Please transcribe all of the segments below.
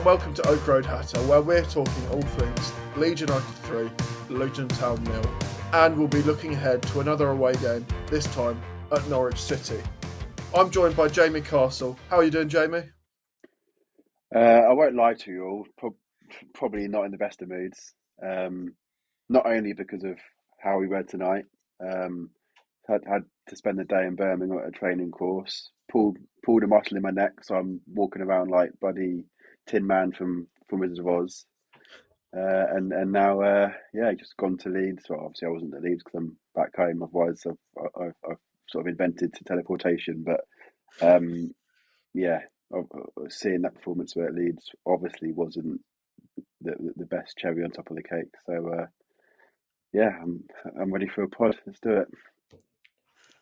welcome to Oak Road Hatter, where we're talking all things Leeds United 3, Luton Town 0, and we'll be looking ahead to another away game, this time at Norwich City. I'm joined by Jamie Castle. How are you doing, Jamie? I won't lie to you all. Probably not in the best of moods. Not only because of how we were tonight. Had to spend the day in Birmingham at a training course. Pulled a muscle in my neck, so I'm walking around like bloody Tin Man from Wizard of Oz. And now, just gone to Leeds. Well, obviously I wasn't at Leeds because I'm back home. Otherwise, I've sort of invented teleportation. But yeah, seeing that performance at Leeds obviously wasn't the best cherry on top of the cake. So I'm ready for a pod. Let's do it.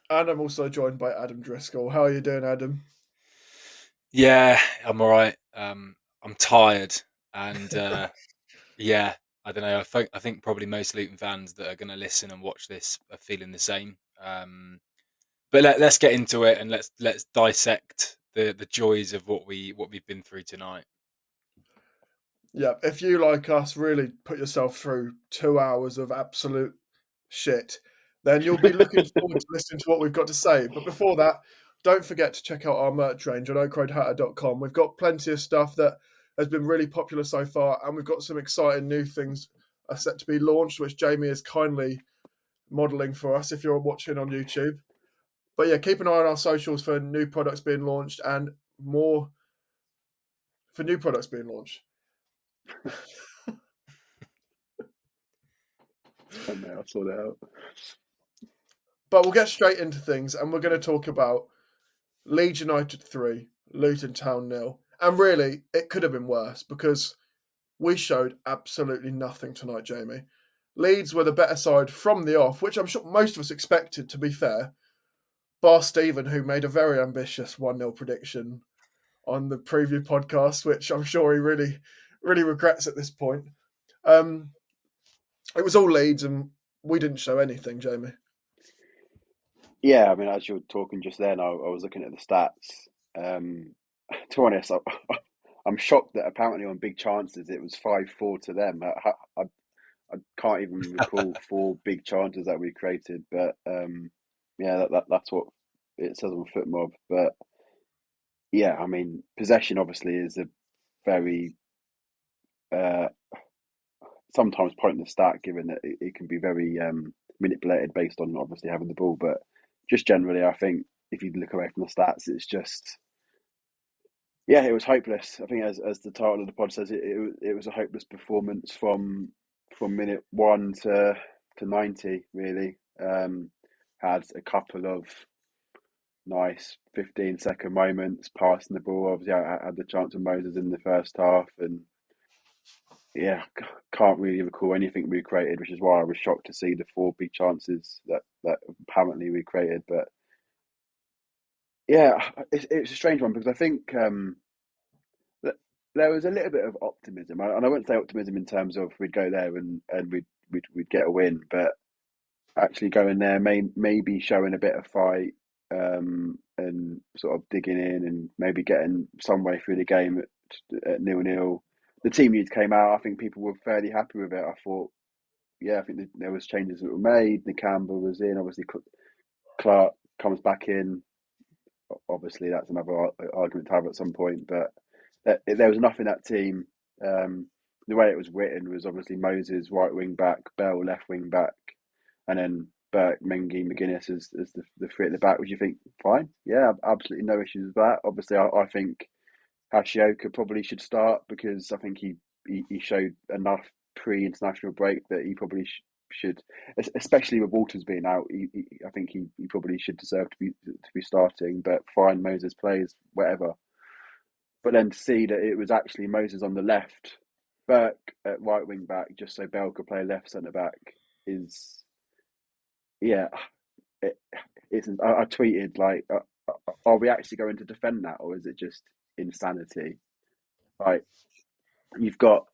And I'm also joined by Adam Driscoll. How are you doing, Adam? Yeah, I'm all right. I'm tired, and yeah, I don't know. I think probably most Luton fans that are going to listen and watch this are feeling the same. But let's get into it and let's dissect the joys of what we've been through tonight. Yeah, if you, like us, really put yourself through 2 hours of absolute shit, then you'll be looking forward to listening to what we've got to say. But before that, don't forget to check out our merch range on oakroadhatter.com. We've got plenty of stuff that has been really popular so far, and we've got some exciting new things are set to be launched, which Jamie is kindly modelling for us if you're watching on YouTube. But yeah, keep an eye on our socials for new products being launched and more for new products being launched. I'll sort it out. But we'll get straight into things, and we're going to talk about Leeds United 3, Luton Town 0. And really, it could have been worse because we showed absolutely nothing tonight, Jamie. Leeds were the better side from the off, which I'm sure most of us expected, to be fair. Bar Stephen, who made a very ambitious 1-0 prediction on the preview podcast, which I'm sure he really, really regrets at this point. It was all Leeds, and we didn't show anything, Jamie. Yeah, I mean, as you were talking just then, I was looking at the stats. To be honest, I'm shocked that apparently on big chances it was 5-4 to them. I can't even recall 4 big chances that we created, but that's what it says on FootMob. But yeah, I mean, possession obviously is a very uh, sometimes pointless stat, given that it can be very manipulated based on obviously having the ball. But just generally, I think if you look away from the stats, it's just it was hopeless. I think as the title of the pod says, it was a hopeless performance from minute 1 to 90. Really, had a couple of nice 15-second moments passing the ball. Obviously, I had the chance of Moses in the first half, and yeah, can't really recall anything we created, which is why I was shocked to see the 4 big chances that apparently we created. But yeah, it's a strange one because I think that there was a little bit of optimism, and I wouldn't say optimism in terms of we'd go there and we'd get a win, but actually going there, maybe showing a bit of fight, and sort of digging in and maybe getting some way through the game at 0-0. The team youth came out. I think people were fairly happy with it. I thought, I think there was changes that were made. Nakamba was in. Obviously, Clark comes back in. Obviously, that's another argument to have at some point. But there was enough in that team. The way it was written was obviously Moses right wing back, Bell left wing back, and then Burke, Mengi, McGuinness as the 3 at the back. Which you think fine? Yeah, absolutely no issues with that. Obviously, I think Hashioka probably should start because I think he showed enough pre-international break that he probably should, especially with Walters being out. I think he probably should deserve to be starting. But fine, Moses plays whatever. But then to see that it was actually Moses on the left, Burke at right wing back, just so Bell could play left centre back is yeah. It, I tweeted like, are we actually going to defend that, or is it just insanity? Like, you've got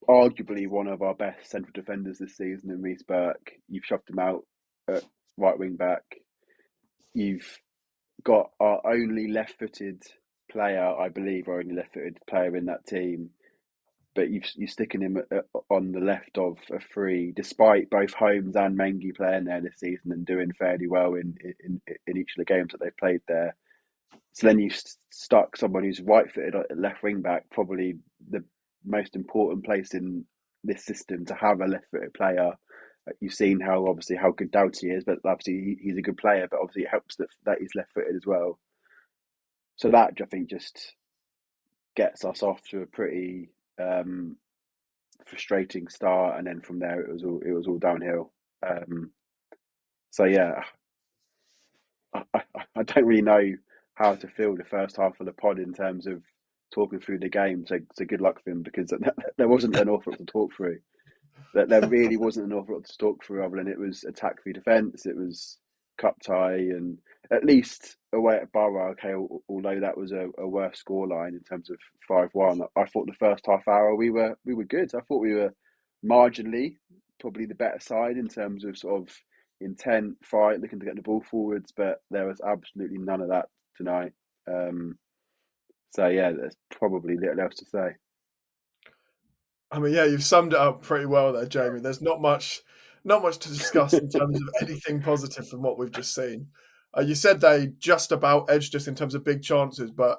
arguably one of our best central defenders this season in Reece Burke. You've shoved him out at right wing back. You've got our only left-footed player, I believe, our only left-footed player in that team but you're sticking him on the left of a free, despite both Holmes and Mengi playing there this season and doing fairly well in each of the games that they've played there. So then you've stuck someone who's right-footed at left wing back, probably the most important place in this system to have a left-footed player. You've seen how good Doughty is, but obviously he's a good player. But obviously it helps that he's left-footed as well. So that I think just gets us off to a pretty frustrating start, and then from there it was all downhill. So yeah, I don't really know how to feel the first half of the pod in terms of talking through the game. So good luck for him, because there wasn't an awful lot to talk through. There really wasn't an awful lot to talk through, other than it was attack v defence, it was cup tie, and at least away at Borough, okay, although that was a worse scoreline in terms of 5-1, I thought the first half hour we were good. I thought we were marginally probably the better side in terms of sort of intent, fight, looking to get the ball forwards, but there was absolutely none of that tonight. So yeah, there's probably little else to say. I mean, yeah, you've summed it up pretty well there, Jamie. There's not much to discuss in terms of anything positive from what we've just seen. You said they just about edged us in terms of big chances, but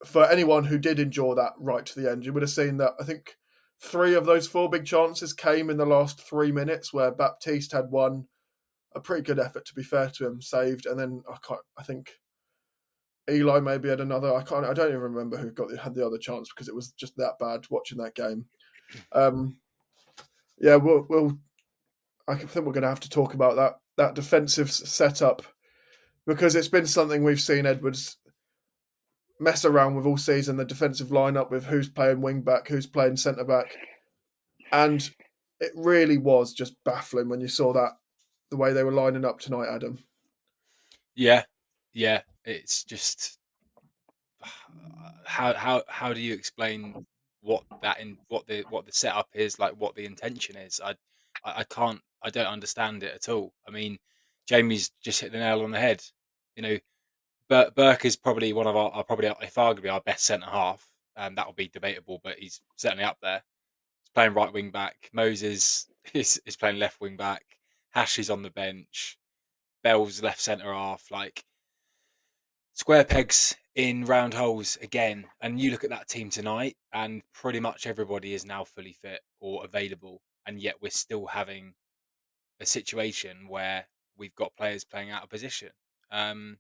for anyone who did endure that right to the end, you would have seen that I think 3 of those 4 big chances came in the last 3 minutes, where Baptiste had one, a pretty good effort to be fair to him, saved, and then I think Eli maybe had another. I don't even remember who had the other chance, because it was just that bad watching that game. Yeah, I think we're going to have to talk about that defensive setup, because it's been something we've seen Edwards mess around with all season. The defensive lineup, with who's playing wing back, who's playing centre back, and it really was just baffling when you saw that the way they were lining up tonight, Adam. Yeah, it's just how do you explain what the setup is, like what the intention is? I can't, I don't understand it at all. I mean, Jamie's just hit the nail on the head. You know, Burke is probably one of probably, if arguably, our best centre half. That will be debatable, but he's certainly up there. He's playing right wing back. Moses is playing left wing back. Hash is on the bench. Bell's left centre half. Like, square pegs in round holes again. And you look at that team tonight, and pretty much everybody is now fully fit or available, and yet we're still having a situation where we've got players playing out of position. And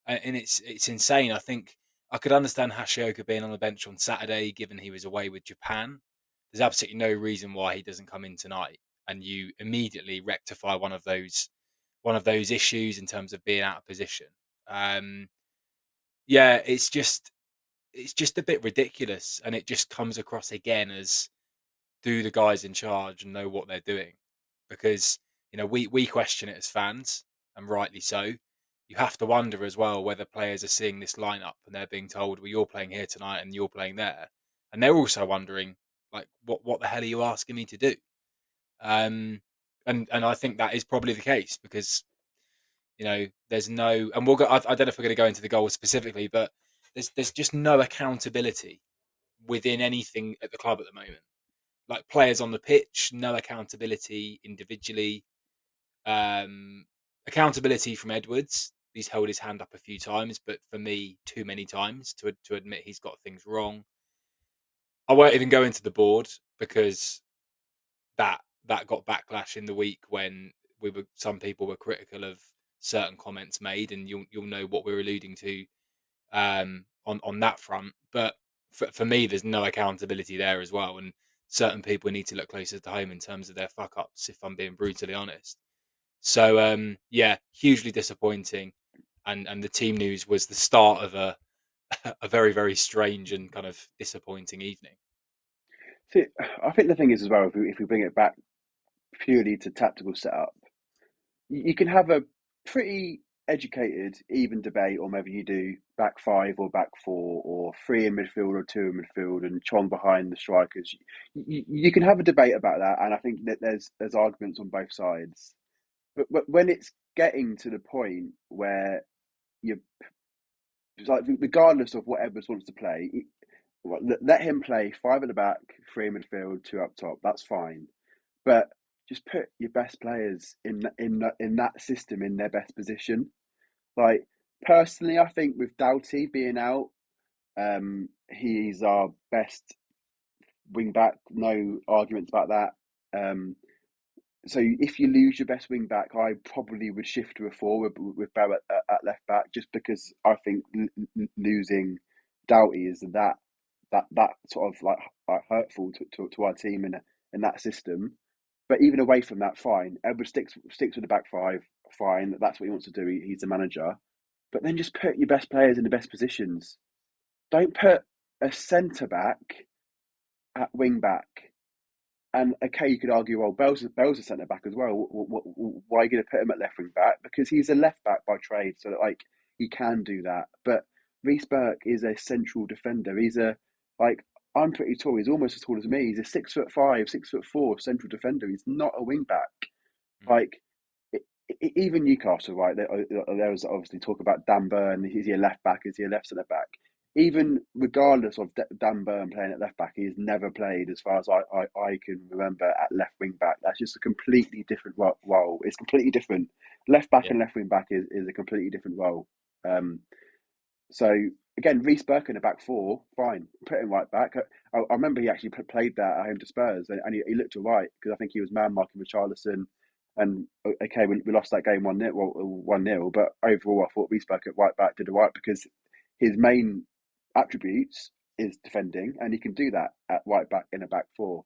it's insane. I think I could understand Hashioka being on the bench on Saturday, given he was away with Japan. There's absolutely no reason why he doesn't come in tonight, and you immediately rectify one of those issues in terms of being out of position. Yeah, it's just a bit ridiculous, and it just comes across again as, do the guys in charge know what they're doing? Because we question it as fans, and rightly so. You have to wonder as well whether players are seeing this lineup and they're being told, "Well, you're playing here tonight and you're playing there," and they're also wondering, like, what the hell are you asking me to do? And I think that is probably the case, because there's no, and we'll go. I don't know if we're going to go into the goals specifically, but there's just no accountability within anything at the club at the moment. Like, players on the pitch, no accountability individually. Accountability from Edwards. He's held his hand up a few times, but for me, too many times to admit he's got things wrong. I won't even go into the board, because that got backlash in the week when some people were critical of certain comments made, and you'll know what we're alluding to on that front. But for me, there's no accountability there as well, and certain people need to look closer to home in terms of their fuck ups, if I'm being brutally honest. So yeah, hugely disappointing, and the team news was the start of a a very, very strange and kind of disappointing evening. See, I think the thing is as well, if we bring it back purely to tactical setup, you can have a pretty educated, even debate on whether you do back 5 or back 4, or 3 in midfield or 2 in midfield, and Chong behind the strikers. You can have a debate about that, and I think that there's arguments on both sides. But when it's getting to the point where you're like, regardless of what Edwards wants to play, let him play 5 at the back, 3 in midfield, 2 up top. That's fine, but just put your best players in that system in their best position. Like, personally, I think with Doughty being out, he's our best wing back. No arguments about that. So if you lose your best wing back, I probably would shift to a 4 with Bell at left back, just because I think losing Doughty is that sort of like hurtful to our team in that system. But even away from that, fine. Edward sticks with the back 5, fine. That's what he wants to do. He's the manager. But then just put your best players in the best positions. Don't Yeah. put a centre back at wing back. And okay, you could argue, well, Bell's a centre back as well. Why are you going to put him at left wing back? Because he's a left back by trade, so like he can do that. But Reece Burke is a central defender. He's I'm pretty tall. He's almost as tall as me. He's a 6'5", 6'4" central defender. He's not a wing back. Mm. Like even Newcastle, right? There was obviously talk about Dan Burn. Is he a left back? Is he a left centre back? Even regardless of Dan Burn playing at left back, he has never played, as far as I can remember, at left wing back. That's just a completely different role. It's completely different. Left back Yeah. and left wing back is a completely different role. So again, Reece Burke in the back 4, fine. Put him right back. I remember he actually played that at home to Spurs, and he looked all right, because I think he was man marking Richarlison. And okay, we lost that game 1-0, but overall I thought Reece Burke at right back did all right, because his main attributes is defending, and he can do that at right back in a back 4.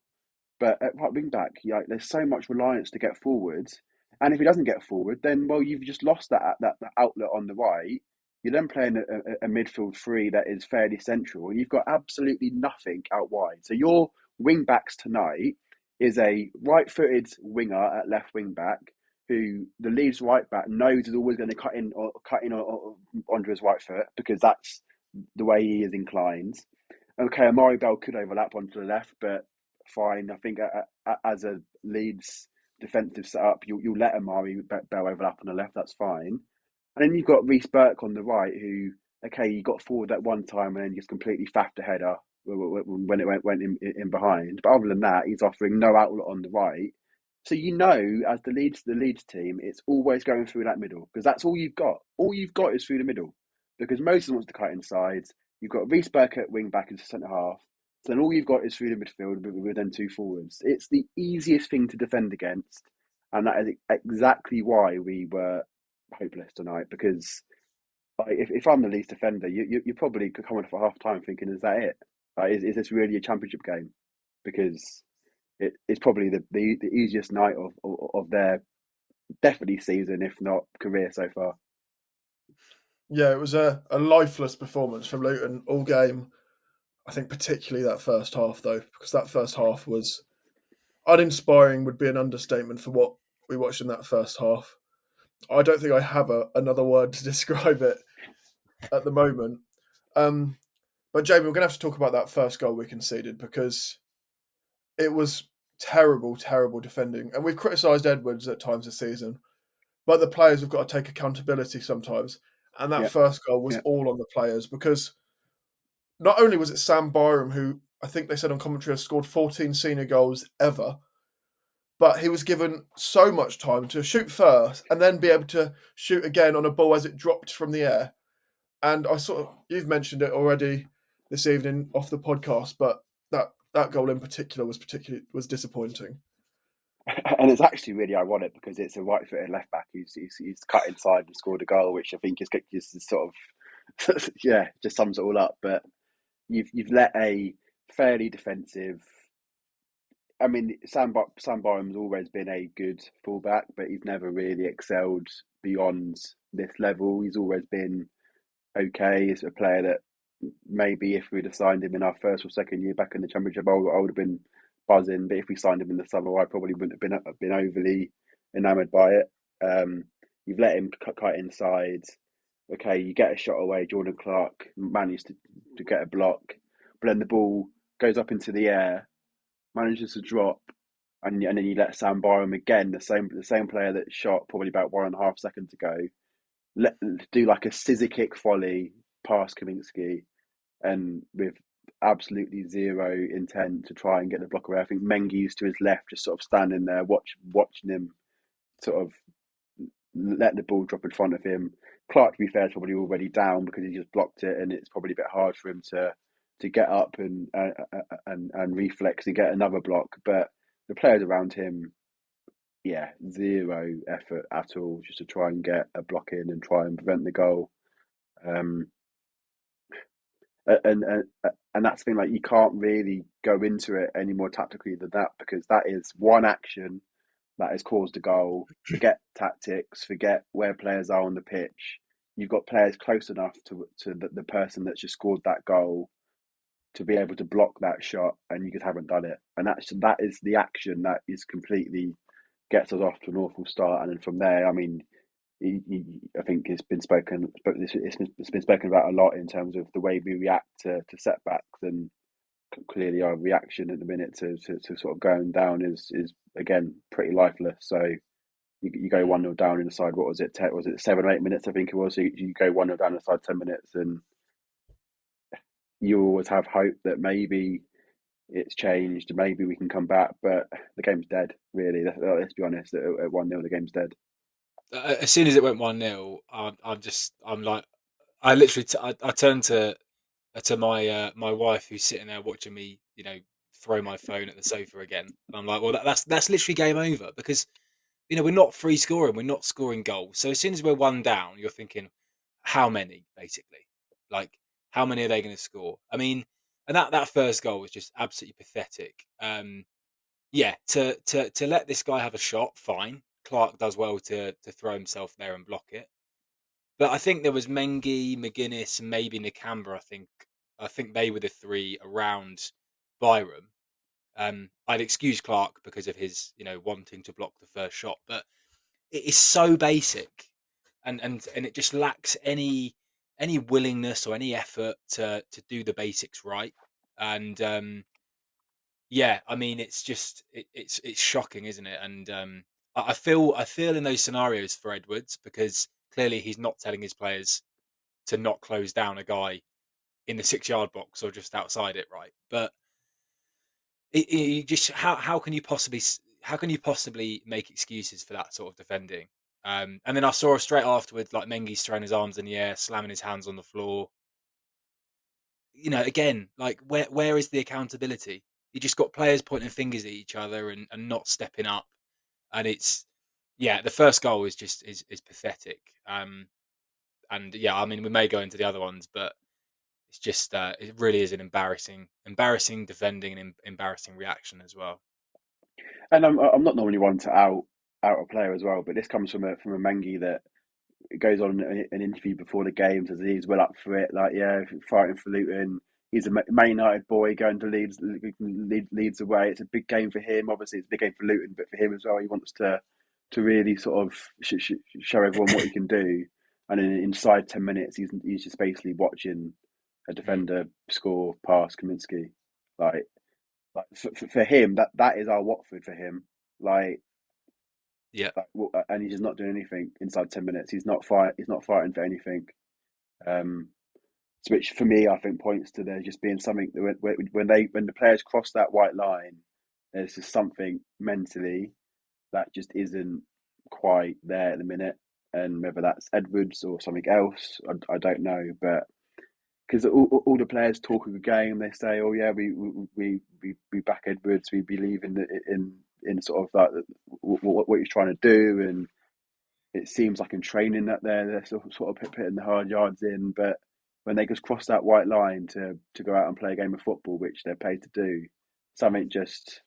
But at right wing back, there's so much reliance to get forwards, and if he doesn't get forward, then you've just lost that outlet on the right. You're then playing a midfield 3 that is fairly central, and you've got absolutely nothing out wide. So your wing backs tonight is a right-footed winger at left wing back, who the Leeds right back knows is always going to cut in onto his right foot, because that's the way he is inclined. Okay, Amari Bell could overlap onto the left, but fine. I think as a Leeds defensive setup, you'll let Amari Bell overlap on the left. That's fine. And then you've got Reece Burke on the right, who, okay, he got forward that one time and then just completely faffed a header when it went in behind. But other than that, he's offering no outlet on the right. So as the Leeds team, it's always going through that middle, because that's all you've got. All you've got is through the middle, because Moses wants to cut inside. You've got Reece Burke at wing back and centre half. So then all you've got is through the midfield with then 2 forwards. It's the easiest thing to defend against, and that is exactly why we were hopeless tonight. Because if I'm the Leeds defender, you probably could come on for half time thinking, is that it? Is this really a championship game? Because it's probably the easiest night of their definitely season, if not career, so far. Yeah, it was a lifeless performance from Luton all game. I think particularly that first half, though, because that first half was uninspiring, would be an understatement for what we watched in that first half. I don't think I have another word to describe it at the moment. But Jamie, we're going to have to talk about that first goal we conceded, because it was terrible, terrible defending. And we've criticised Edwards at times this season, but the players have got to take accountability sometimes. And that Yeah, first goal was yeah. all on the players, because not only was it Sam Byram, who I think they said on commentary has scored 14 senior goals ever, but he was given so much time to shoot first and then be able to shoot again on a ball as it dropped from the air. And you've mentioned it already this evening off the podcast, but that goal in particular was disappointing. And it's actually really ironic, because it's a right-footed left back who's cut inside and scored a goal, which I think is sort of yeah, just sums it all up. But you've let a fairly defensive. I mean, Sam Byram's always been a good fullback, but he's never really excelled beyond this level. He's always been okay. He's a player that maybe if we'd have signed him in our first or second year back in the Championship, I would have been buzzing. But if we signed him in the summer, I probably wouldn't have been overly enamoured by it. You've let him cut inside. Okay, you get a shot away. Jordan Clark managed to get a block, but then the ball goes up into the air, manages to drop, and then you let Sam Byram again, the same player that shot probably about 1.5 seconds ago, do like a scissor kick volley past Kaminsky, and with absolutely zero intent to try and get the block away. I think Mengi's to his left, just sort of standing there, watching him sort of let the ball drop in front of him. Clark, to be fair, is probably already down because he just blocked it, and it's probably a bit hard for him to get up and reflex and get another block. But the players around him, yeah, zero effort at all, just to try and get a block in and try and prevent the goal. Um, and that's the thing, like, you can't really go into it any more tactically than that, because that is one action that has caused a goal. Forget tactics, forget where players are on the pitch. You've got players close enough to the person that's just scored that goal to be able to block that shot, and you just haven't done it. And that is the action that is completely gets us off to an awful start. And then from there, I mean, I think it's been spoken about a lot in terms of the way we react to setbacks, and clearly our reaction at the minute to sort of going down is again pretty lifeless. So you go 1-0 down inside, what was it? Was it 7 or 8 minutes? I think it was. So you go 1-0 down inside 10 minutes, and you always have hope that maybe it's changed, maybe we can come back, but the game's dead. Really, let's be honest. At 1-0, the game's dead. As soon as it went 1-0, I'm like, I literally I turned to my wife, who's sitting there watching me, throw my phone at the sofa again, and I'm like, well, that's literally game over, because we're not free scoring, we're not scoring goals. So as soon as we're one down, you're thinking, how many, basically, like, how many are they going to score? I mean, and that first goal was just absolutely pathetic. Yeah, to let this guy have a shot, fine. Clark does well to throw himself there and block it. But I think there was Mengi, McGuinness, and maybe Nakamba. I think they were the three around Byram. I'd excuse Clark because of his, wanting to block the first shot, but it is so basic, and it just lacks any willingness or any effort to do the basics right. And yeah, I mean, it's just it's shocking, isn't it? And I feel in those scenarios for Edwards, because clearly he's not telling his players to not close down a guy in the 6-yard box or just outside it, right? But just how can you possibly make excuses for that sort of defending? And then I saw straight afterwards, like, Mengi's throwing his arms in the air, slamming his hands on the floor. Again, like, where is the accountability? You just got players pointing fingers at each other and not stepping up. And it's yeah, the first goal is just is pathetic. And yeah, I mean, we may go into the other ones, but it's just it really is an embarrassing defending and embarrassing reaction as well. And I'm not normally one to out a player as well, but this comes from a Mengi that goes on an interview before the game, says he's well up for it, like, yeah, fighting for Luton. He's a Man United boy going to Leeds away. It's a big game for him. Obviously, it's a big game for Luton, but for him as well, he wants to really sort of show everyone what he can do. And inside 10 minutes, he's just basically watching a Mm, defender score past Kaminsky. Like, for him, that is our Watford for him. Like, yeah, and he's just not doing anything inside 10 minutes. He's not fighting for anything. Um, which for me, I think, points to there just being something that when the players cross that white line, there's just something mentally that just isn't quite there at the minute. And whether that's Edwards or something else, I don't know. But because all the players talk a good game, they say, "Oh yeah, we back Edwards. We believe in sort of that what he's trying to do." And it seems like in training that they're sort of putting the hard yards in, but when they just cross that white line to go out and play a game of football, which they're paid to do, something just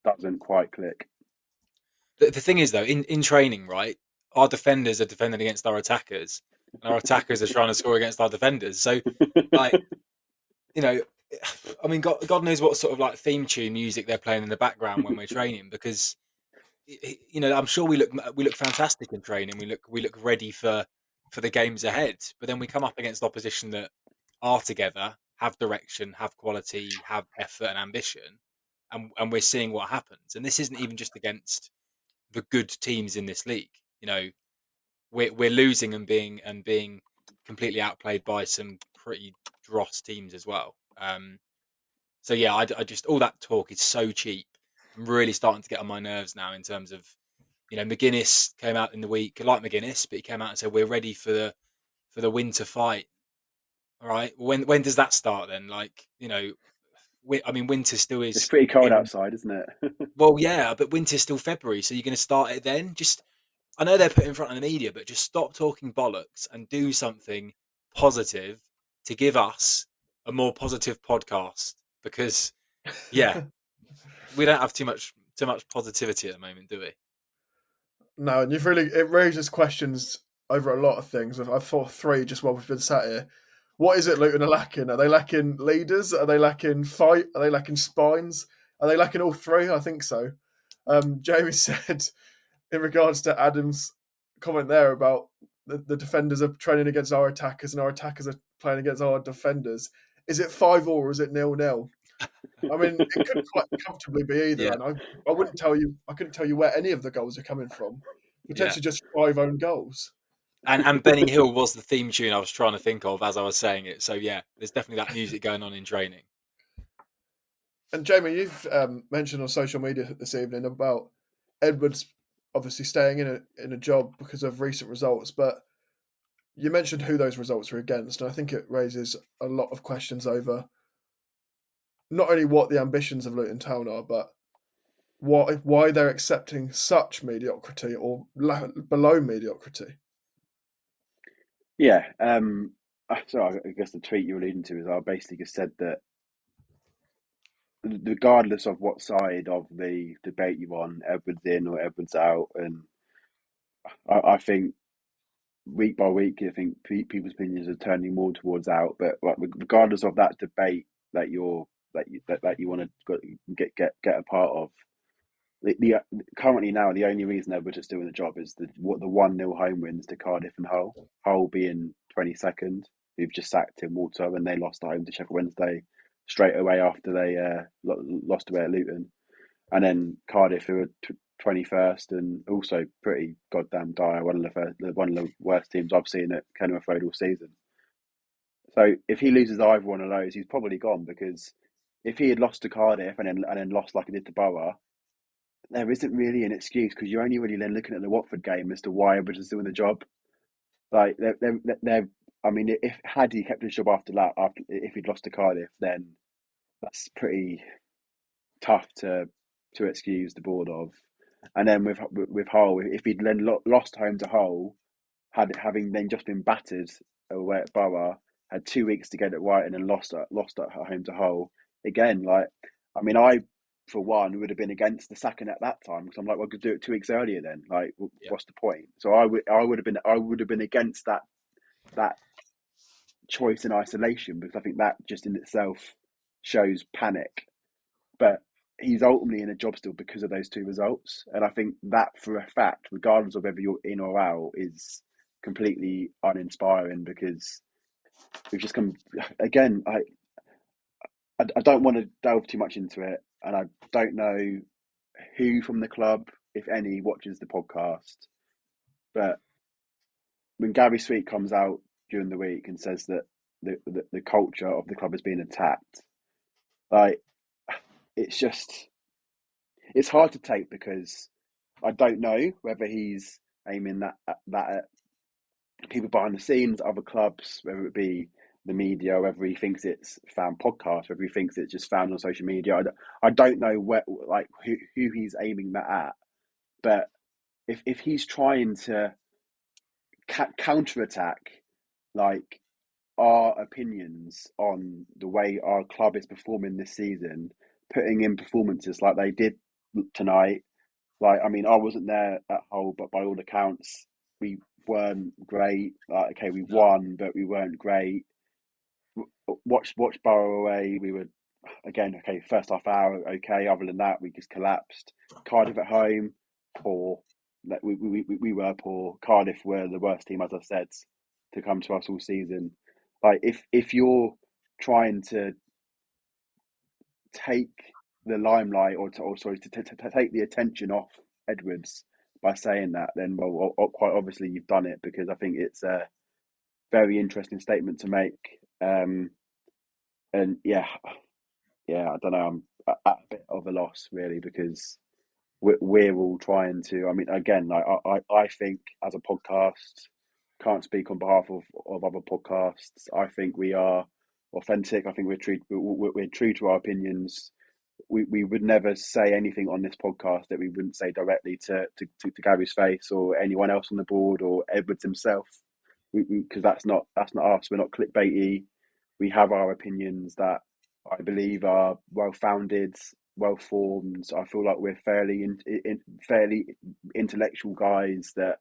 doesn't quite click. the thing is, though, in training, right, our defenders are defending against our attackers, and our attackers are trying to score against our defenders. So, like, you know, I mean, God knows what sort of, like, theme tune music they're playing in the background when we're training, because I'm sure we look fantastic in training. We look ready for the games ahead. But then we come up against opposition that are together, have direction, have quality, have effort and ambition, and we're seeing what happens. And this isn't even just against the good teams in this league. We're losing and being completely outplayed by some pretty dross teams as well. So yeah, I just all that talk is so cheap. I'm really starting to get on my nerves now in terms of, McGuinness came out in the week. I like McGuinness, but he came out and said we're ready for the winter fight. All right, when does that start then? Like, I mean, winter still It's is pretty cold in. outside, isn't it? Well, yeah, but winter's still February, so you're going to start it then. Just, I know they're put in front of the media, but just stop talking bollocks and do something positive to give us a more positive podcast. Because, yeah, we don't have too much positivity at the moment, do we? No, and it raises questions over a lot of things. I've thought three just while we've been sat here. What is it Luton are lacking? Are they lacking leaders? Are they lacking fight? Are they lacking spines? Are they lacking all three? I think so. Jamie said in regards to Adam's comment there about the defenders are training against our attackers and our attackers are playing against our defenders. Is it 5-5 or is it 0-0? I mean, it could quite comfortably be either, Yeah, and I wouldn't tell you. I couldn't tell you where any of the goals are coming from. yeah. Potentially just 5 own goals. And Benny Hill was the theme tune I was trying to think of as I was saying it. So yeah, there's definitely that music going on in training. And Jamie, you've mentioned on social media this evening about Edwards obviously staying in a job because of recent results, but you mentioned who those results were against, and I think it raises a lot of questions over not only what the ambitions of Luton Town are, but why they're accepting such mediocrity or below mediocrity. Yeah. So I guess the tweet you're alluding to is I basically just said that regardless of what side of the debate you're on, Edwards in or Edwards out, and I think week by week, I think people's opinions are turning more towards out. But like, regardless of that debate that you want to get a part of, the currently now the only reason Edwards is still in the job is the 1-0 home wins to Cardiff and Hull. Hull being 22nd, who've just sacked Tim Walter when they lost at home to Sheffield Wednesday straight away after they lost away at Luton, and then Cardiff who were 21st and also pretty goddamn dire. One of the worst teams I've seen at Kenilworth Road all season. So if he loses either one of those, he's probably gone, because if he had lost to Cardiff and then lost like he did to Borough, there isn't really an excuse, because you're only really then looking at the Watford game as to why Edwards is doing the job. Like they're I mean, if had he kept his job after that, after if he'd lost to Cardiff, then that's pretty tough to excuse the board of. And then with Hull, if he'd then lost home to Hull, having then just been battered away at Borough, had 2 weeks to get it right, and then lost at home to Hull again. Like, I mean, I for one would have been against the sacking at that time, because I'm like, well, I could do it 2 weeks earlier. Then, like, Yeah, what's the point? So I would have been against that choice in isolation, because I think that just in itself shows panic. But he's ultimately in a job still because of those two results, and I think that for a fact, regardless of whether you're in or out, is completely uninspiring, because we've just come again. I don't want to delve too much into it, and I don't know who from the club, if any, watches the podcast. But when Gary Sweet comes out during the week and says that the culture of the club has been attacked, like, it's just it's hard to take, because I don't know whether he's aiming that at people behind the scenes, other clubs, whether it be the media, whether he thinks it's fan podcast, whether he thinks it's just found on social media. I don't know who he's aiming that at. But if he's trying to counterattack, like, our opinions on the way our club is performing this season, putting in performances like they did tonight. Like, I mean, I wasn't there at Hull, but by all accounts, we weren't great. Like, okay, we no, won, but we weren't great. Watch Borough away. We were, again, okay. First half hour, okay. Other than that, we just collapsed. Cardiff at home, poor. Like, we were poor. Cardiff were the worst team, as I said, to come to us all season. Like, if you're trying to take the limelight, or sorry, to take the attention off Edwards by saying that, then, well, quite obviously you've done it, because I think it's a very interesting statement to make. And yeah, I don't know. I'm at a bit of a loss really because we're all trying to. I mean, again, like I think as a podcast, can't speak on behalf of other podcasts. I think we are authentic. I think we're true to our opinions. We would never say anything on this podcast that we wouldn't say directly to Gary's face or anyone else on the board or Edwards himself. Because that's not us. We're not clickbaity. We have our opinions that I believe are well founded, well formed. I feel like we're fairly intellectual guys that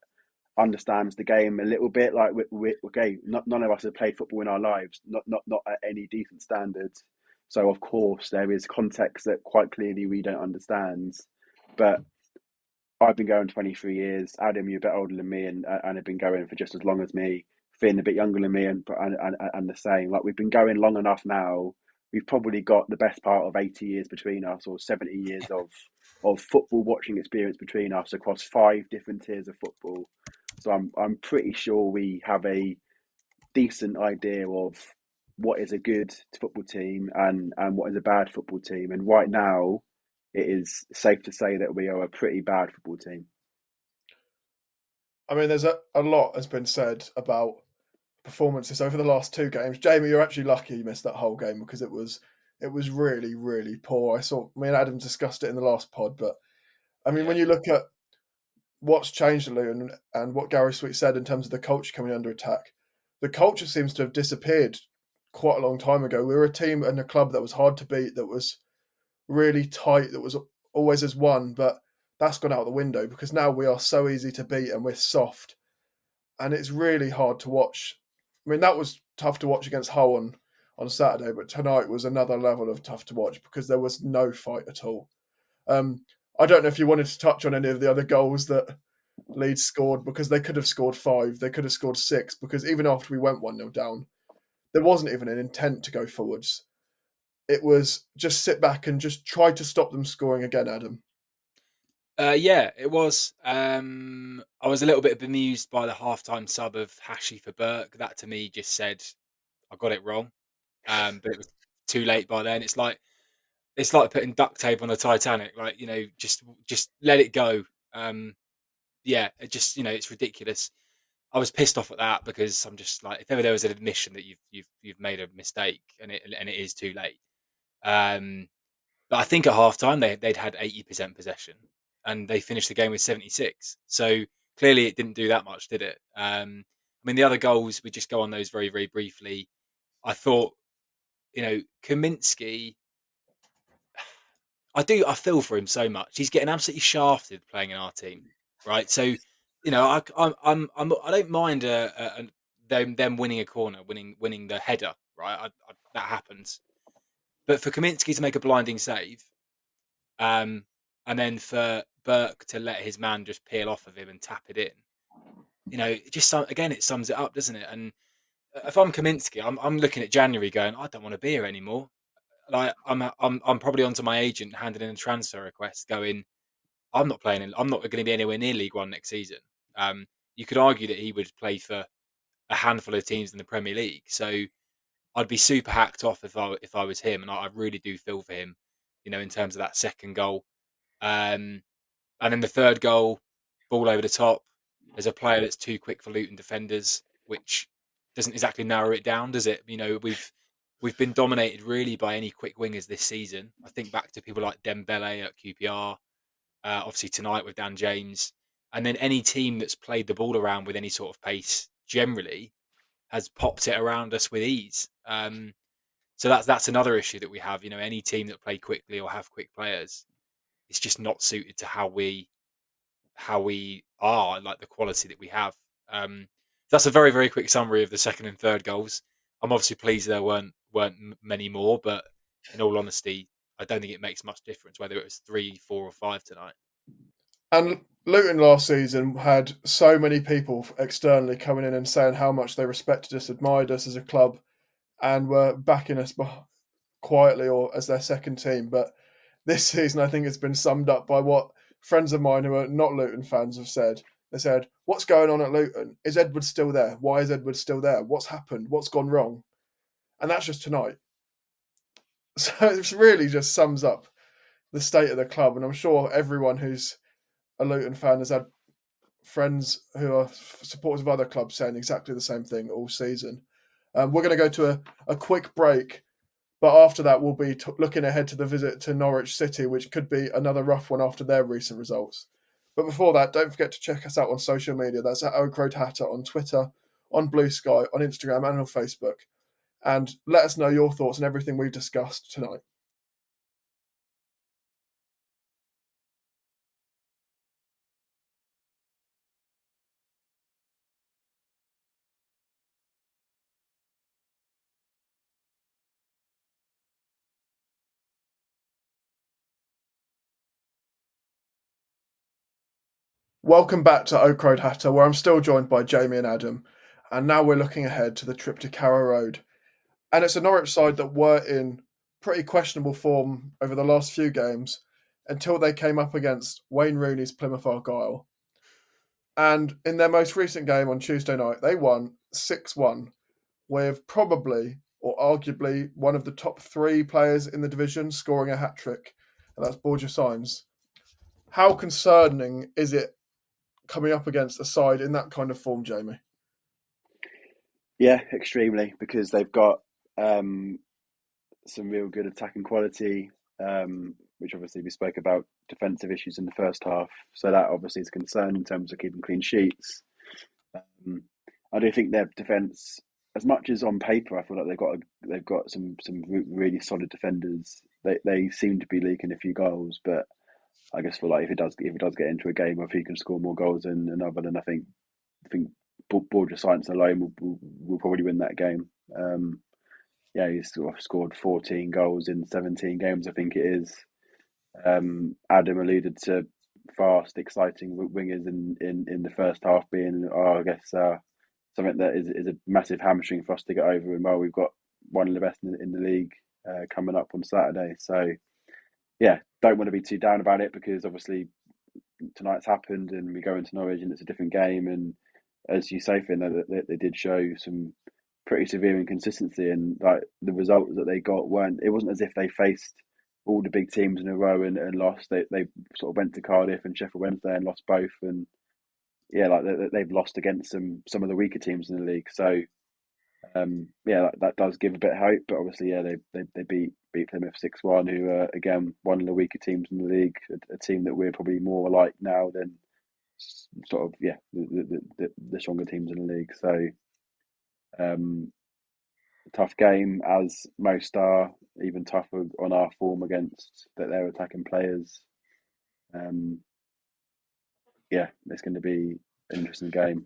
understands the game a little bit. Like we okay, none of us have played football in our lives, not at any decent standards. So of course there is context that quite clearly we don't understand. But I've been going 23 years. Adam, you're a bit older than me, and have been going for just as long as me. Finn, a bit younger than me, and the same. Like we've been going long enough now. We've probably got the best part of 80 years between us, or 70 years of football watching experience between us across 5 different tiers of football. So I'm pretty sure we have a decent idea of what is a good football team and what is a bad football team. And right now, it is safe to say that we are a pretty bad football team. I mean, there's a lot has been said about performances over the last 2 games. Jamie, you're actually lucky you missed that whole game because it was really, really poor. Me and Adam discussed it in the last pod, but I mean, when you look at what's changed at Luton and what Gary Sweet said in terms of the culture coming under attack, the culture seems to have disappeared quite a long time ago. We were a team and a club that was hard to beat, that was really tight, that was always as one, but that's gone out the window because now we are so easy to beat and we're soft, and it's really hard to watch. I mean, that was tough to watch against Hull on Saturday, but tonight was another level of tough to watch because there was no fight at all. I don't know if you wanted to touch on any of the other goals that Leeds scored, because they could have scored 5, they could have scored 6, because even after we went 1-0 down, there wasn't even an intent to go forwards. It was just sit back and just try to stop them scoring again, Adam. Yeah, it was. I was a little bit bemused by the halftime sub of Hashi for Burke. That to me just said I got it wrong, but it was too late by then. It's like putting duct tape on the Titanic. Like just let it go. Yeah, it just it's ridiculous. I was pissed off at that because I'm just like, if ever there was an admission that you've made a mistake and it is too late. Um, but I think at halftime they'd had 80% possession and they finished the game with 76. So clearly it didn't do that much, did it? I mean, the other goals, we just go on those very, very briefly. I thought, Kaminsky, I feel for him so much. He's getting absolutely shafted playing in our team, right? So, I don't mind them winning a corner, winning the header, right? That happens. But for Kaminsky to make a blinding save, um, and then for Burke to let his man just peel off of him and tap it in, it just again it sums it up, doesn't it? And if I'm Kaminsky, I'm looking at January going, I don't want to be here anymore. Like I'm probably onto my agent handing in a transfer request, going, I'm not playing. I'm not going to be anywhere near League One next season. You could argue that he would play for a handful of teams in the Premier League, so I'd be super hacked off if I was him, and I really do feel for him, in terms of that second goal. Um, and then the third goal, ball over the top. There's a player that's too quick for Luton defenders, which doesn't exactly narrow it down, does it? We've been dominated really by any quick wingers this season. I think back to people like Dembele at QPR, obviously tonight with Dan James, and then any team that's played the ball around with any sort of pace generally has popped it around us with ease. So that's another issue that we have. Any team that play quickly or have quick players, it's just not suited to how we are, like the quality that we have. That's a very, very quick summary of the second and third goals. I'm obviously pleased there weren't many more, but in all honesty, I don't think it makes much difference whether it was 3, 4, or 5 tonight. And Luton last season had so many people externally coming in and saying how much they respected us, admired us as a club, and were backing us quietly or as their second team. But this season, I think it's been summed up by what friends of mine who are not Luton fans have said. They said, "What's going on at Luton? Is Edwards still there? Why is Edwards still there? What's happened? What's gone wrong?" And that's just tonight. So it really just sums up the state of the club, and I'm sure everyone who's a Luton fan has had friends who are supporters of other clubs saying exactly the same thing all season. We're going to go to a quick break, but after that, we'll be looking ahead to the visit to Norwich City, which could be another rough one after their recent results. But before that, don't forget to check us out on social media. That's at Oak Road Hatter on Twitter, on Blue Sky, on Instagram, and on Facebook. And let us know your thoughts on everything we've discussed tonight. Welcome back to Oak Road Hatter, where I'm still joined by Jamie and Adam. And now we're looking ahead to the trip to Carrow Road. And it's a Norwich side that were in pretty questionable form over the last few games until they came up against Wayne Rooney's Plymouth Argyle. And in their most recent game on Tuesday night, they won 6-1 with probably or arguably one of the top 3 players in the division scoring a hat-trick, and that's Borja Sainz. How concerning is it coming up against a side in that kind of form, Jamie? Yeah, extremely, because they've got some real good attacking quality, which obviously we spoke about defensive issues in the first half. So that obviously is a concern in terms of keeping clean sheets. I do think their defence, as much as on paper, I feel like they've got some really solid defenders. They seem to be leaking a few goals, but I guess feel like if it does get into a game, or if he can score more goals than another, then I think Borja Science alone will probably win that game. Yeah, he's sort of scored 14 goals in 17 games, I think it is. Adam alluded to fast, exciting wingers in the first half being, I guess, something that is a massive hamstring for us to get over. And while we've got one of the best in the league coming up on Saturday, so yeah, don't want to be too down about it, because obviously tonight's happened and we go into Norwich and it's a different game. And as you say, Finn, they did show some pretty severe inconsistency, and like the results that they got weren't. It wasn't as if they faced all the big teams in a row and lost. They sort of went to Cardiff and Sheffield Wednesday and lost both, and yeah, like they've lost against some of the weaker teams in the league. So yeah, that does give a bit of hope. But obviously, yeah, they beat Plymouth 6-1, who are again one of the weaker teams in the league, a team that we're probably more like now than sort of the stronger teams in the league. So tough game, as most are, even tougher on our form against their attacking players. Yeah, it's going to be an interesting game.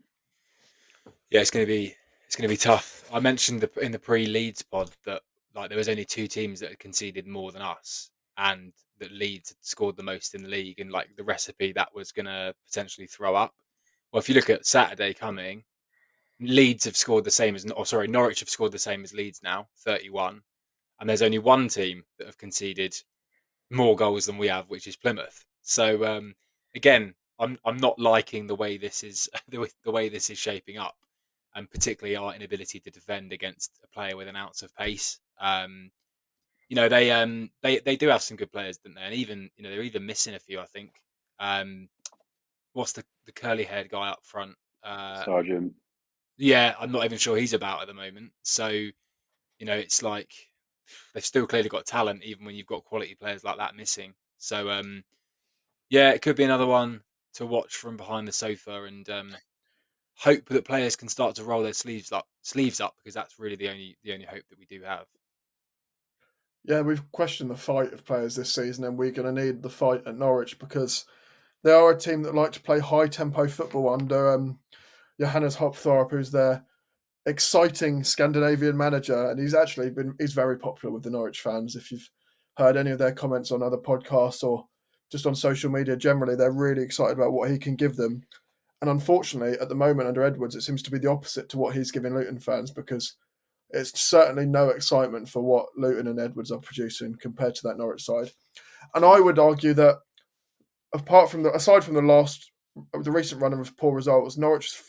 Yeah, it's going to be tough. I mentioned in the pre-Leeds pod that like there was only 2 teams that had conceded more than us, and that Leeds had scored the most in the league, and like the recipe that was going to potentially throw up. Well, if you look at Saturday coming, Leeds have scored the same as, oh sorry, Norwich have scored the same as Leeds now, 31, and there's only one team that have conceded more goals than we have, which is Plymouth. So again, I'm not liking the way this is the way this is shaping up, and particularly our inability to defend against a player with an ounce of pace. You know, they do have some good players, don't they? And even they're even missing a few. I think. What's the curly haired guy up front? Sergeant. Yeah, I'm not even sure he's about at the moment. So it's like they've still clearly got talent, even when you've got quality players like that missing. So yeah, it could be another one to watch from behind the sofa, and hope that players can start to roll their sleeves up, because that's really the only hope that we do have. Yeah, we've questioned the fight of players this season, and we're going to need the fight at Norwich because they are a team that like to play high tempo football under Johannes Hopthorpe, who's their exciting Scandinavian manager, and he's very popular with the Norwich fans. If you've heard any of their comments on other podcasts or just on social media generally, they're really excited about what he can give them. And unfortunately, at the moment under Edwards, it seems to be the opposite to what he's giving Luton fans, because it's certainly no excitement for what Luton and Edwards are producing compared to that Norwich side. And I would argue that aside from the recent run of poor results, Norwich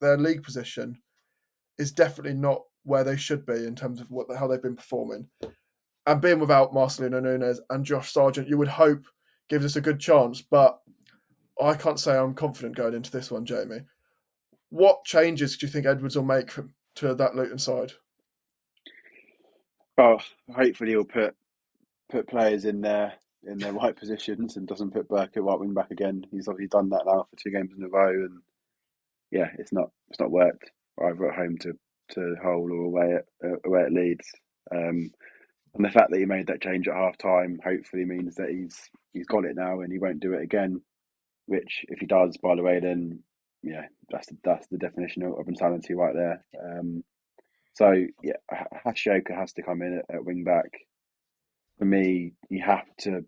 their league position is definitely not where they should be in terms of how they've been performing. and being without Marcelino Nunes and Josh Sargent, you would hope gives us a good chance. But I can't say I'm confident going into this one, Jamie. What changes do you think Edwards will make to that Luton side? Well, hopefully he'll put players in their right positions and doesn't put Burke at right wing back again. He's obviously done that now for 2 games in a row, and yeah, it's not worked either at home to Hull or away at Leeds. And the fact that he made that change at half time hopefully means that he's got it now and he won't do it again. Which, if he does, by the way, then yeah, that's the definition of insanity right there. So yeah, Hashioka has to come in at wing back. For me, you have to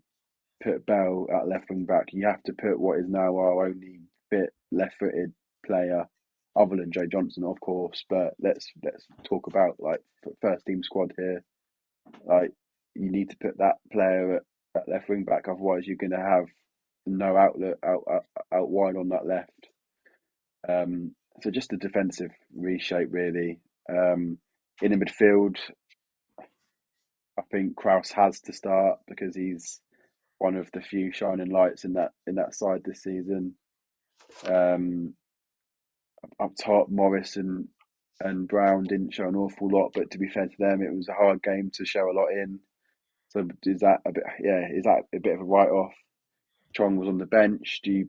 put Bell at left wing back. You have to put what is now our only fit left-footed player, other than Joe Johnson, of course. But let's talk about like first team squad here. Like, you need to put that player at left wing back. Otherwise, you're going to have no outlet out wide on that left. So just a defensive reshape, really. In the midfield, I think Kraus has to start because he's one of the few shining lights in that side this season. Up top, Morris and Brown didn't show an awful lot, but to be fair to them, it was a hard game to show a lot in. So is that a bit? Yeah, is that a bit of a write off? Chong was on the bench. Do you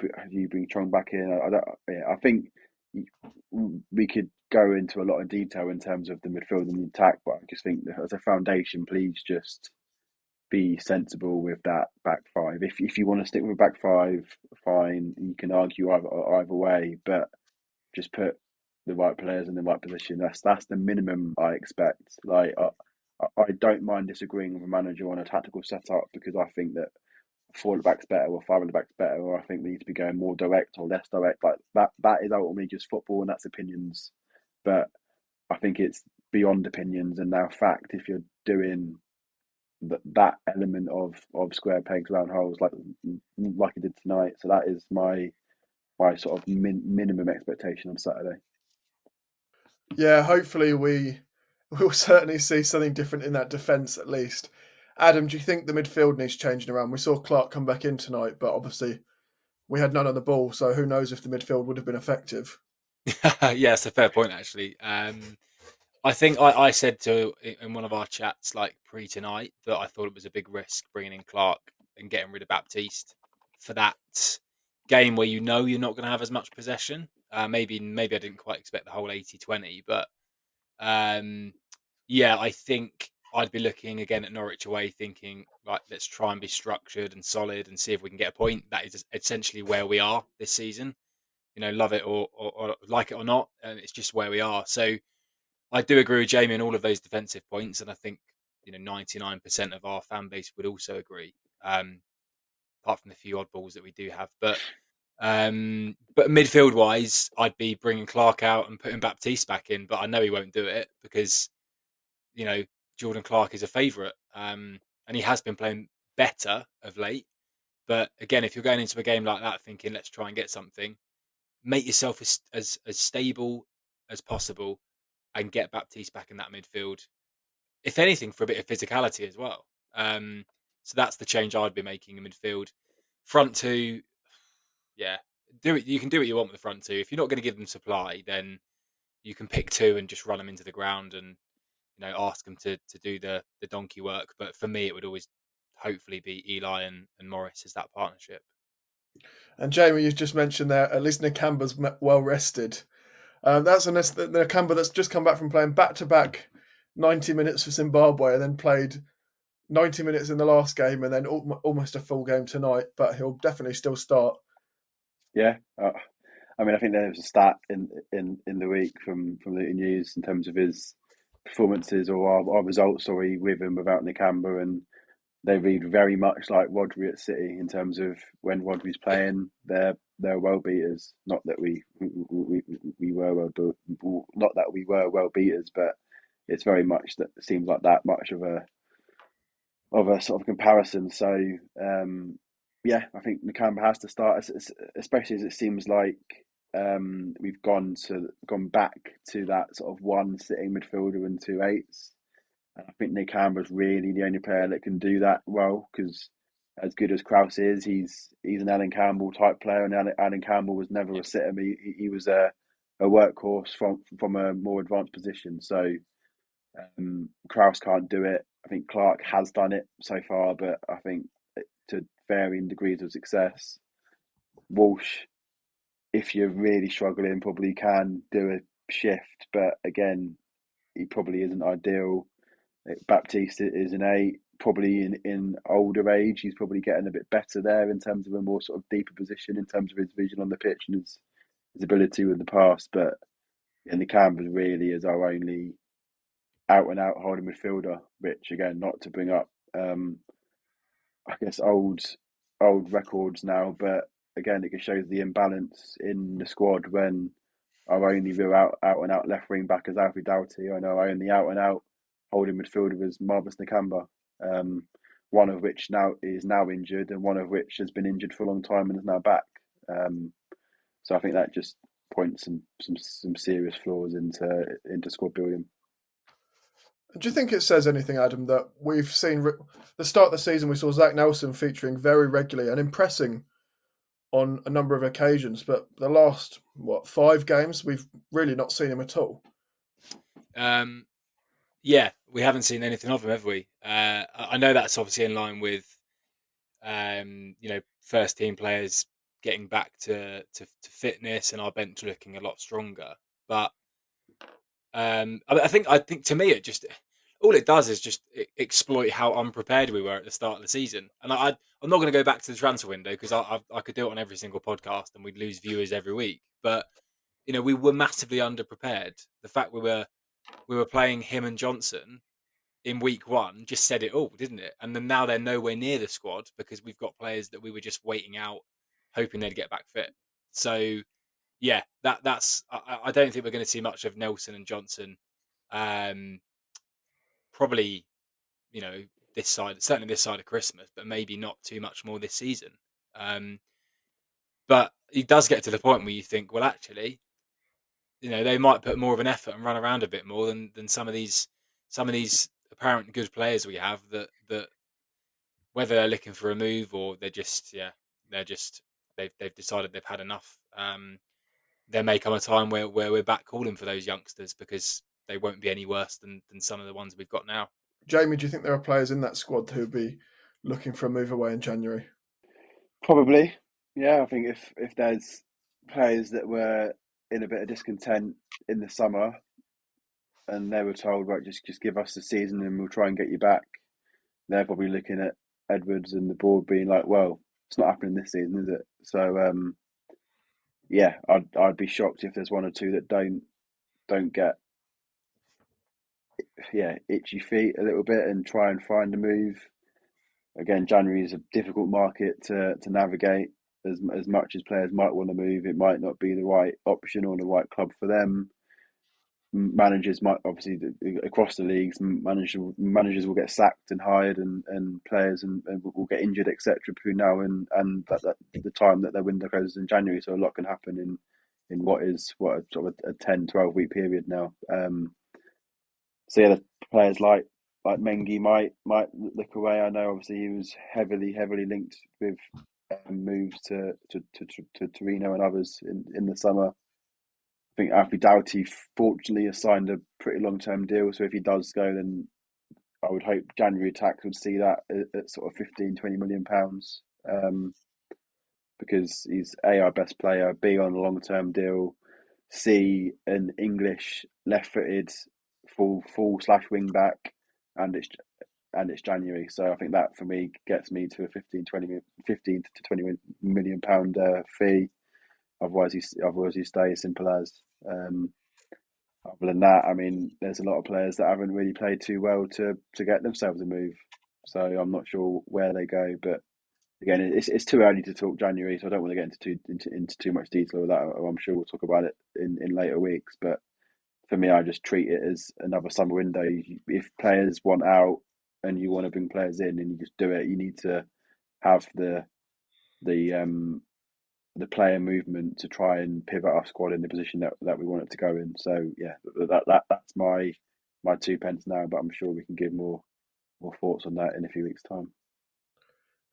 bring Chong back in? I don't. Yeah, I think we could go into a lot of detail in terms of the midfield and the attack, but I just think that as a foundation, please just be sensible with that back five. If you want to stick with back five, fine. You can argue either way, but just put the right players in the right position. That's the minimum I expect. Like, I don't mind disagreeing with a manager on a tactical setup because I think that 4 at the back's better or 5 at the back's better, or I think we need to be going more direct or less direct. Like that is ultimately just football and that's opinions. But I think it's beyond opinions and now fact if you're doing that element of square pegs round holes like you did tonight. So that is my sort of minimum expectation on Saturday. Yeah, hopefully we'll certainly see something different in that defence at least. Adam, do you think the midfield needs changing around? We saw Clark come back in tonight, but obviously we had none on the ball, so who knows if the midfield would have been effective. Yeah, it's a fair point actually. I think I said in one of our chats like pre tonight that I thought it was a big risk bringing in Clark and getting rid of Baptiste for that game where you're not going to have as much possession. Maybe I didn't quite expect the whole 80-20, but yeah, I think I'd be looking again at Norwich away, thinking right, let's try and be structured and solid and see if we can get a point. That is essentially where we are this season. Love it or like it or not, and it's just where we are. So I do agree with Jamie on all of those defensive points, and I think 99% of our fan base would also agree, apart from the few oddballs that we do have. But midfield wise, I'd be bringing Clark out and putting Baptiste back in, but I know he won't do it because Jordan Clark is a favourite, and he has been playing better of late. But again, if you're going into a game like that thinking let's try and get something, make yourself as stable as possible and get Baptiste back in that midfield. If anything, for a bit of physicality as well. So that's the change I'd be making in midfield. Front two, yeah, do it. You can do what you want with the front two. If you're not going to give them supply, then you can pick two and just run them into the ground and ask them to do the donkey work. But for me, it would always hopefully be Eli and Morris as that partnership. And Jamie, you just mentioned there, at least Nakamba's well rested. That's the Nakamba that's just come back from playing back-to-back 90 minutes for Zimbabwe and then played 90 minutes in the last game and then almost a full game tonight, but he'll definitely still start. Yeah, I mean, I think there was a stat in the week from Luton News in terms of his performances or our results, sorry, with and without Nakamba, and they read very much like Rodri at City in terms of when Rodri's playing, they're well beaters. Not that we were not that we were well beaters, but it's very much that seems like that much of a sort of comparison. So yeah, I think Nakamba has to start, especially as it seems like we've gone back to that sort of one sitting midfielder and 2 eights. And I think Nick Amber's really the only player that can do that well, because as good as Krause is, he's an Alan Campbell type player, and Alan Campbell was never Yeah. a sitter. He was a workhorse from a more advanced position. So Krause can't do it. I think Clark has done it so far, but I think to varying degrees of success. Walsh, if you're really struggling, probably can do a shift, but again, he probably isn't ideal. Baptiste is an 8, probably in older age. He's probably getting a bit better there in terms of a more sort of deeper position in terms of his vision on the pitch and his ability with the pass. But in the canvas, really is our only out and out holding midfielder. Which again, not to bring up, I guess old records now, but again, it shows the imbalance in the squad when our only real out and out left wing back is Alfie Doughty. I know our only out and out holding midfielder was Marvis Nakamba, one of which now is now injured, and one of which has been injured for a long time and is now back. So I think that just points some serious flaws into squad building. Do you think it says anything, Adam, that we've seen the start of the season? We saw Zach Nelson featuring very regularly and impressing on a number of occasions, but the last 5 games we've really not seen him at all. Yeah, we haven't seen anything of him, have we? I know that's obviously in line with first team players getting back to fitness and our bench looking a lot stronger. But I think to me it just all it does is just exploit how unprepared we were at the start of the season. And I'm not going to go back to the transfer window because I could do it on every single podcast and we'd lose viewers every week. But we were massively underprepared. The fact we were playing him and Johnson in week 1 just said it all, didn't it? And then now they're nowhere near the squad because we've got players that we were just waiting out, hoping they'd get back fit. So yeah, that's I don't think we're going to see much of Nelson and Johnson. Probably certainly this side of Christmas, but maybe not too much more this season. But it does get to the point where you think, well, actually, they might put more of an effort and run around a bit more than some of these apparent good players we have that whether they're looking for a move or they've decided they've had enough. There may come a time where we're back calling for those youngsters because they won't be any worse than some of the ones we've got now. Jamie, do you think there are players in that squad who'd be looking for a move away in January? Probably, yeah. I think if there's players that were in a bit of discontent in the summer and they were told, right, just give us the season and we'll try and get you back, they're probably looking at Edwards and the board being like, well, it's not happening this season, is it? So yeah, I'd be shocked if there's 1 or 2 that don't get itchy feet a little bit and try and find a move. Again, January is a difficult market to navigate. As much as players might want to move, it might not be the right option or the right club for them. Managers might obviously across the leagues, managers will get sacked and hired, and players and will get injured, etc. Between now and that the time that their window closes in January. So a lot can happen in what a sort of a 10-12 week period now. So yeah, the players like Mengi might look away. I know obviously he was heavily linked with moves to Torino and others in the summer. I think Alfie Doughty fortunately has signed a pretty long term deal. So if he does go, then I would hope January attacks would see that at sort of 15-20 million pounds, because he's A, our best player, B, on a long term deal, C, an English left footed full slash wing back, and it's January. So I think that for me gets me to a 15 to 20 million pound fee. Otherwise he stays, simple as. Other than that, I mean, there's a lot of players that haven't really played too well to get themselves a move. So I'm not sure where they go, but again, it's too early to talk January, so I don't want to get into too much detail of that. I'm sure we'll talk about it in later weeks. But for me, I just treat it as another summer window. If players want out and you want to bring players in, and you just do it, you need to have the player movement to try and pivot our squad in the position that we want it to go in. So yeah, that's my 2 pence now, but I'm sure we can give more thoughts on that in a few weeks' time.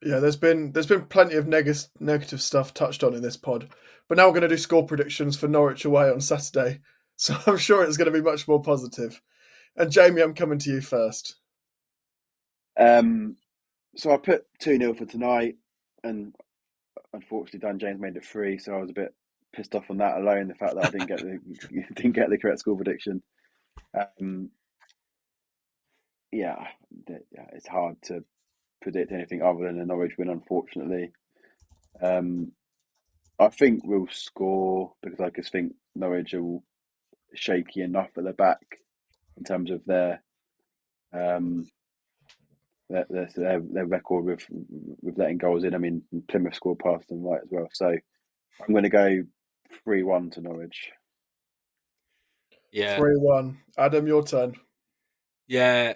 Yeah, there's been plenty of negative stuff touched on in this pod, but now we're going to do score predictions for Norwich away on Saturday, so I'm sure it's going to be much more positive. And Jamie, I'm coming to you first. So I put 2-0 for tonight, and unfortunately Dan James made it 3, so I was a bit pissed off on that alone. The fact that I didn't get the correct score prediction. It's hard to predict anything other than a Norwich win, unfortunately. I think we'll score because I just think Norwich are shaky enough at the back in terms of their record with letting goals in. I mean, Plymouth scored past them right as well. So I'm going to go 3-1 to Norwich. Yeah. 3-1. Adam, your turn. Yeah,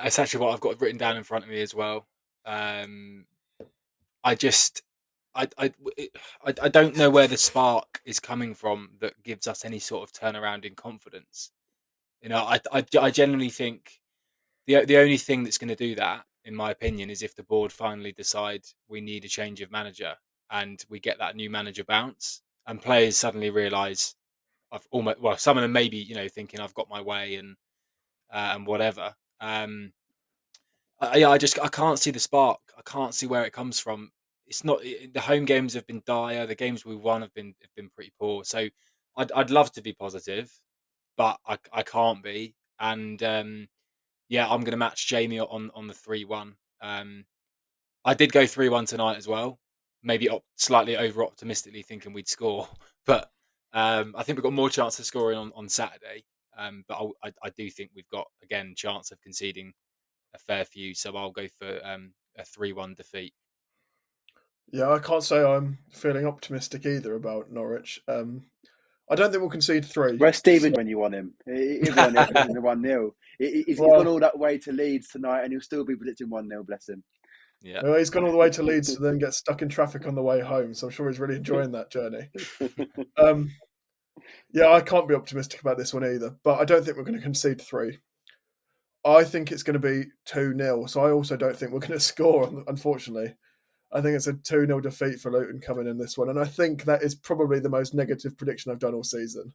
it's actually what I've got written down in front of me as well. I don't know where the spark is coming from that gives us any sort of turnaround in confidence. You know, I genuinely think the only thing that's going to do that, in my opinion, is if the board finally decide we need a change of manager and we get that new manager bounce and players suddenly realise some of them maybe, you know, thinking I've got my way and whatever. I can't see the spark. I can't see where it comes from. It's not the home games have been dire. The games we won have been pretty poor. So I'd love to be positive, but I can't be. And yeah, I'm going to match Jamie on the 3-1. I did go 3-1 tonight as well. Maybe slightly over optimistically thinking we'd score, but I think we've got more chance of scoring on Saturday. But I do think we've got again chance of conceding a fair few, so I'll go for a 3-1 defeat. Yeah, I can't say I'm feeling optimistic either about Norwich. I don't think we'll concede 3. Where's Stephen when you want him? He'll be on here predicting the 1-0. He's gone all that way to Leeds tonight and he'll still be predicting 1-0, bless him. Yeah. Well, he's gone all the way to Leeds to then get stuck in traffic on the way home, so I'm sure he's really enjoying that journey. Yeah, I can't be optimistic about this one either, but I don't think we're going to concede 3. I think it's going to be 2-0, so I also don't think we're going to score, unfortunately. I think it's a 2-0 defeat for Luton coming in this one, and I think that is probably the most negative prediction I've done all season.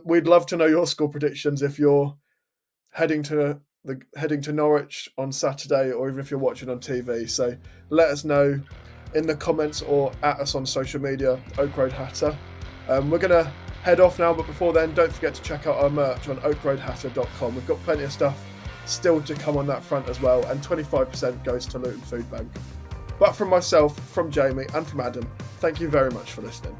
We'd love to know your score predictions if you're heading to Norwich on Saturday, or even if you're watching on TV. So let us know in the comments or at us on social media, Oak Road Hatter. We're going to head off now, but before then, don't forget to check out our merch on oakroadhatter.com. We've got plenty of stuff still to come on that front as well, and 25% goes to Luton Food Bank. But from myself, from Jamie, and from Adam, thank you very much for listening.